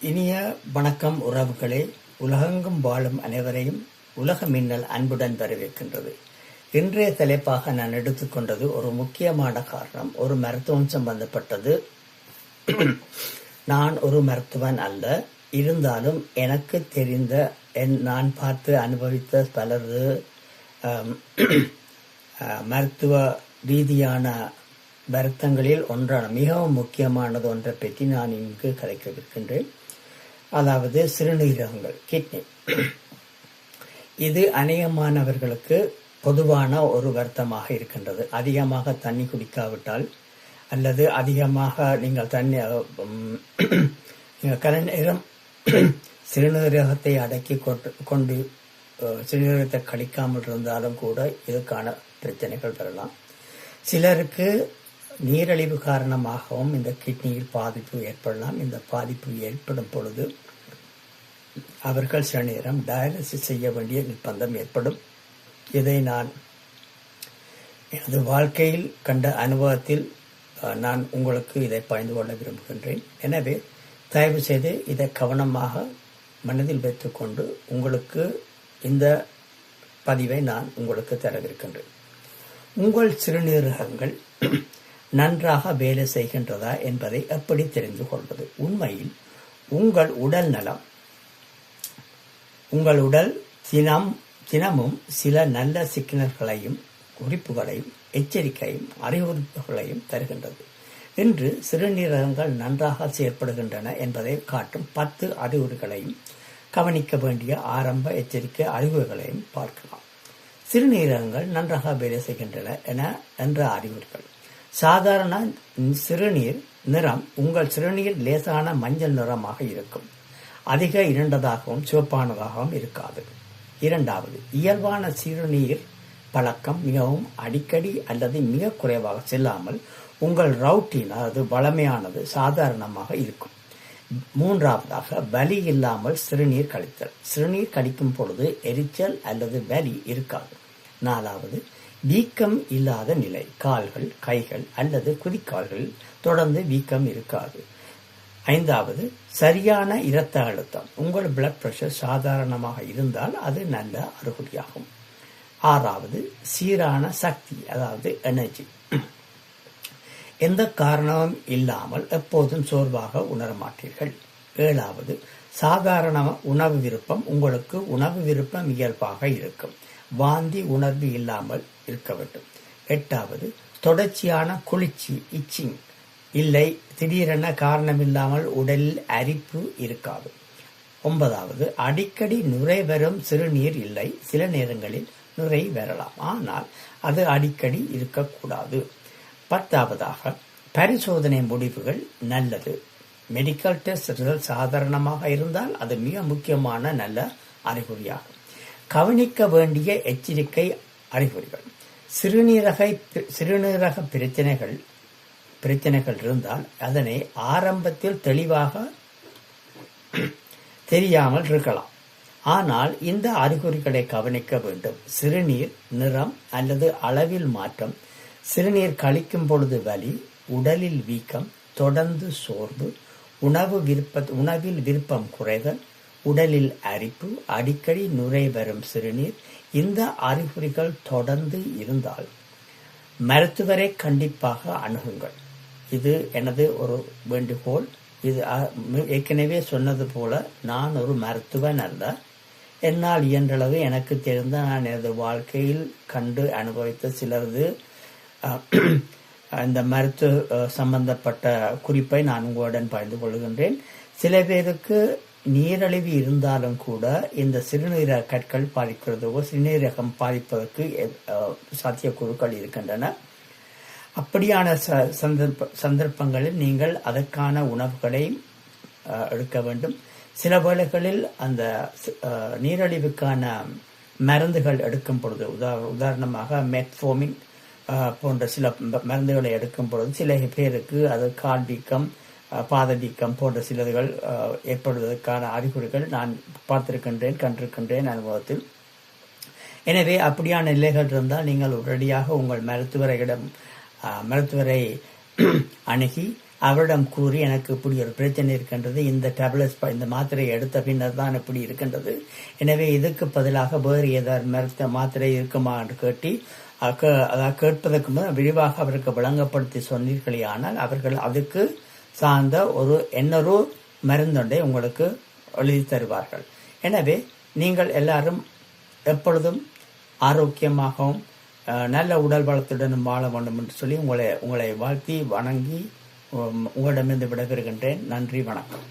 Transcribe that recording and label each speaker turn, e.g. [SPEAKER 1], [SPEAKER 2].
[SPEAKER 1] இனிய வணக்கம் உறவுகளே. உலகெங்கும் வாழும் அனைவரையும் உலக மின்னல் அன்புடன் வரவேற்கின்றது. இன்றைய தலைப்பாக நான் எடுத்துக்கொண்டது ஒரு முக்கியமான காரணம். ஒரு மருத்துவம் சம்பந்தப்பட்டது. நான் ஒரு மருத்துவன் அல்ல, இருந்தாலும் எனக்கு தெரிந்த நான் பார்த்து அனுபவித்த பலரது மருத்துவ ரீதியான வருத்தங்களில் ஒன்றான மிகவும் முக்கியமானது ஒன்றை பற்றி நான் இங்கு கலைக்கவிருக்கின்றேன். அதாவது சிறுநீரகங்கள், கிட்னி. இது அநேகமானவர்களுக்கு பொதுவான ஒரு வருத்தமாக இருக்கின்றது. அதிகமாக தண்ணி குடிக்காவிட்டால் அல்லது அதிகமாக நீங்கள் கரை நேரம் சிறுநீரகத்தை அடக்கி கொண்டு சிறுநீரகத்தை கழிக்காமல் இருந்தாலும் கூட இதுக்கான பிரச்சனைகள் வரலாம். சிலருக்கு நீரிழிவு காரணமாகவும் இந்த கிட்னியில் பாதிப்பு ஏற்படலாம். இந்த பாதிப்பு ஏற்படும் பொழுது அவர்கள் சில நேரம் டயாலிசிஸ் செய்ய வேண்டிய நிர்பந்தம் ஏற்படும். இதை நான் எனது வாழ்க்கையில் கண்ட அனுபவத்தில் நான் உங்களுக்கு இதை பகிர்ந்து கொள்ள விரும்புகின்றேன். எனவே தயவு செய்து இதை கவனமாக மனதில் வைத்துக்கொண்டு உங்களுக்கு இந்த பதிவை நான் உங்களுக்கு தரவிருக்கின்றேன். உங்கள் சிறுநீரகங்கள் நன்றாக வேலை செய்கின்றதா என்பதை எப்படி தெரிந்து கொள்வது? உண்மையில் உங்கள் உடல் நலம், உங்கள் உடல் தினமும் சில நல்ல சிக்னல்களையும் குறிப்புகளையும் எச்சரிக்கையும் அறிவுறுப்புகளையும் தருகின்றது. இன்று சிறுநீரகங்கள் நன்றாக செயற்படுகின்றன என்பதை காட்டும் 10 அறிகுறிகளையும் கவனிக்க வேண்டிய ஆரம்ப எச்சரிக்கை அறிகுறிகளையும் பார்க்கலாம். சிறுநீரகங்கள் நன்றாக வேலை செய்கின்றன என்ற அறிகுறிகள். சாதாரண சிறுநீர் நிறம் உங்கள் சிறுநீர் லேசான மஞ்சள் நிறமாக இருக்கும். அதிக இருண்டதாகவும் சிவப்பானதாகவும் இருக்காது. இரண்டாவது, இயல்பான சிறுநீர் பழக்கம் மிகவும் அடிக்கடி அல்லது மிக குறைவாக செல்லாமல் உங்கள் ரவுட்டின் அதாவது வளமையானது சாதாரணமாக இருக்கும். மூன்றாவதாக, வலி இல்லாமல் சிறுநீர் கழித்தல். சிறுநீர் கழிக்கும் பொழுது எரிச்சல் அல்லது வலி இருக்காது. நாலாவது, வீக்கம் இல்லாத நிலை. கால்கள், கைகள் அல்லது குதிக்கால்கள் தொடர்ந்து வீக்கம் இருக்காது. ஐந்தாவது, சரியான இரத்த அழுத்தம். உங்கள் பிளட் பிரஷர் சாதாரணமாக இருந்தால் அது நல்ல அறிகுறியாகும். ஆறாவது, சீரான சக்தி அதாவது எனர்ஜி. எந்த காரணமும் இல்லாமல் எப்போதும் சோர்வாக உணரமாட்டீர்கள். ஏழாவது, சாதாரண உணவு விருப்பம். உங்களுக்கு உணவு விருப்பம் இயல்பாக இருக்கும். வாந்தி உணர்வு இல்லாமல் இருக்க வேண்டும். எட்டாவது, தொடர்ச்சியான குளிர்ச்சி இச்சிங் இல்லை. திடீரென காரணமில்லாமல் உடலில் அரிப்பு இருக்காது. ஒன்பதாவது, அடிக்கடி நுரை வரும் சிறுநீர் இல்லை. சில நேரங்களில் நுரை வரலாம், ஆனால் அது அடிக்கடி இருக்கக்கூடாது. பத்தாவதாக, பரிசோதனை முடிவுகள் நல்லது. மெடிக்கல் டெஸ்ட் ரிசல்ட் சாதாரணமாக இருந்தால் அது மிக முக்கியமான நல்ல அறிகுறியாகும். கவனிக்க வேண்டிய எச்சரிக்கை அறிகுறிகள். சிறுநீரக பிரச்சனைகள் இருந்தால் அதனை ஆரம்பத்தில் தெளிவாக தெரியாமல் இருக்கலாம். ஆனால் இந்த அறிகுறிகளை கவனிக்க வேண்டும். சிறுநீர் நிறம் அல்லது அளவில் மாற்றம், சிறுநீர் கழிக்கும் பொழுது வலி, உடலில் வீக்கம், தொடர்ந்து சோர்வு, உணவில் விருப்பம் குறைதல், உடலில் அரிப்பு, அடிக்கடி நுரை வரும் சிறுநீர். இந்த அறிகுறிகள் தொடர்ந்து இருந்தால் மருத்துவரை கண்டிப்பாக அணுகுங்கள். இது எனது ஒரு வேண்டுகோள். இது ஏற்கனவே சொன்னது போல நான் ஒரு மருத்துவன் அல்ல. என்னால் இயன்றளவு எனக்கு தெரிந்த நான் எனது வாழ்க்கையில் கண்டு அனுபவித்த சிலரது இந்த மருத்துவ சம்பந்தப்பட்ட குறிப்பை நான் உங்களுடன் பகிர்ந்து கொள்கின்றேன். சில பேருக்கு நீரிழிவு இருந்தாலும் கூட இந்த சிறுநீரக கற்கள் பாதிக்கிறதோ சிறுநீரகம் பாதிப்பதற்கு சாத்தியக்கூறுகள் இருக்கின்றன. அப்படியான சந்தர்ப்பங்களில் நீங்கள் அதற்கான உணவுகளை எடுக்க வேண்டும். சில வேளைகளில் அந்த நீரிழிவுக்கான மருந்துகள் எடுக்கும் பொழுது உதாரணமாக மெட்ஃபோமின் போன்ற சில மருந்துகளை எடுக்கும் பொழுது சில பேருக்கு அது கால் வீக்கம், பாத வீக்கம் போன்ற சிலர்கள் ஏற்படுவதற்கான அறிகுறிகள் நான் பார்த்திருக்கின்றேன், கண்டிருக்கின்றேன் அனுபவத்தில். எனவே அப்படியான நிலைகள் இருந்தால் நீங்கள் உடனடியாக உங்கள் மருத்துவரை அணுகி அவரிடம் கூறி எனக்கு இப்படி ஒரு பிரச்சனை இருக்கின்றது, இந்த டேப்லெட்ஸ் இந்த மாத்திரையை எடுத்த பின்னர் தான் இப்படி இருக்கின்றது, எனவே இதுக்கு பதிலாக வேறு ஏதாவது மாத்திரை இருக்குமா என்று கேட்பதற்கு முதல் விரிவாக அவருக்கு விளங்கப்படுத்தி சொன்னீர்களே ஆனால் அவர்கள் அதுக்கு சார்ந்த இன்னொரு மருந்தொன்றை உங்களுக்கு எழுதி தருவார்கள். எனவே நீங்கள் எல்லாரும் எப்பொழுதும் ஆரோக்கியமாகவும் நல்ல உடல் வளத்துடன் வாழ வேண்டும் என்று சொல்லி உங்களை வாழ்த்தி வணங்கி உங்களிடமிருந்து விடைபெறுகின்றேன். நன்றி, வணக்கம்.